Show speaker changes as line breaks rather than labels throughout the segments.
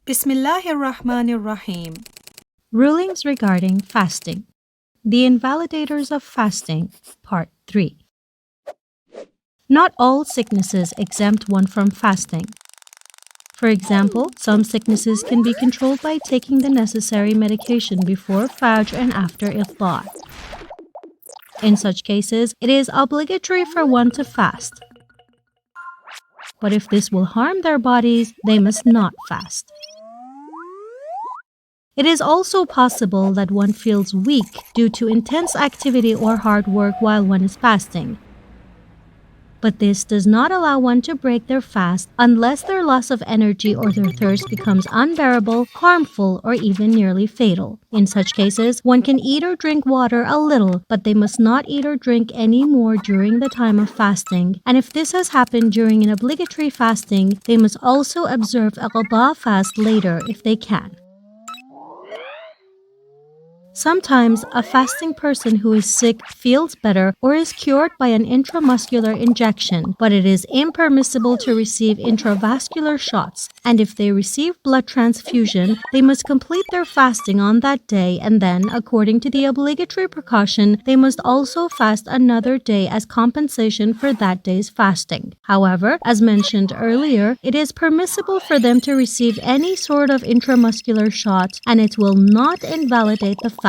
Bismillahirrahmanirrahim.
Rulings regarding fasting. The Invalidators of Fasting, Part 3. Not all sicknesses exempt one from fasting. For example, some sicknesses can be controlled by taking the necessary medication before Fajr and after Iftar. In such cases, it is obligatory for one to fast. But if this will harm their bodies, they must not fast. It is also possible that one feels weak due to intense activity or hard work while one is fasting. But this does not allow one to break their fast unless their loss of energy or their thirst becomes unbearable, harmful, or even nearly fatal. In such cases, one can eat or drink water a little, but they must not eat or drink any more during the time of fasting. And if this has happened during an obligatory fasting, they must also observe a qada fast later if they can. Sometimes, a fasting person who is sick feels better or is cured by an intramuscular injection, but it is impermissible to receive intravascular shots, and if they receive blood transfusion, they must complete their fasting on that day, and then, according to the obligatory precaution, they must also fast another day as compensation for that day's fasting. However, as mentioned earlier, it is permissible for them to receive any sort of intramuscular shot, and it will not invalidate the fast.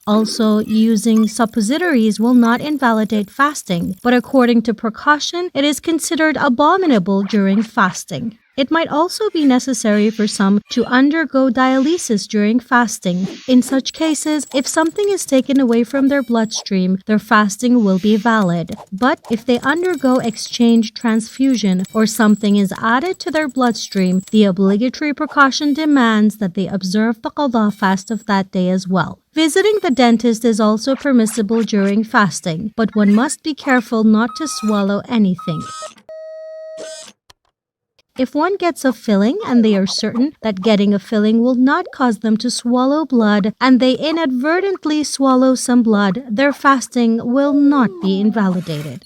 Also, using suppositories will not invalidate fasting, but according to precaution, it is considered abominable during fasting. It might also be necessary for some to undergo dialysis during fasting. In such cases, if something is taken away from their bloodstream, their fasting will be valid. But if they undergo exchange transfusion or something is added to their bloodstream, the obligatory precaution demands that they observe the qada fast of that day as well. Visiting the dentist is also permissible during fasting, but one must be careful not to swallow anything. If one gets a filling and they are certain that getting a filling will not cause them to swallow blood and they inadvertently swallow some blood, their fasting will not be invalidated.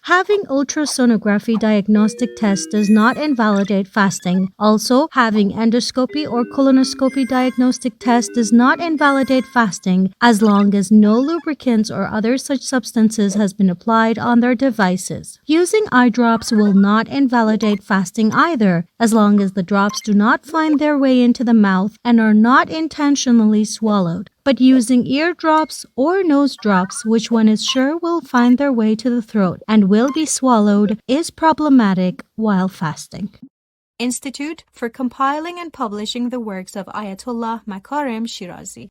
Having ultrasonography diagnostic test does not invalidate fasting. Also, having endoscopy or colonoscopy diagnostic test does not invalidate fasting as long as no lubricants or other such substances has been applied on their devices. Using eye drops will not invalidate fasting either, as long as the drops do not find their way into the mouth and are not intentionally swallowed. But using ear drops or nose drops, which one is sure will find their way to the throat and will be swallowed, is problematic while fasting.
Institute for compiling and publishing the works of Ayatollah Makarim Shirazi.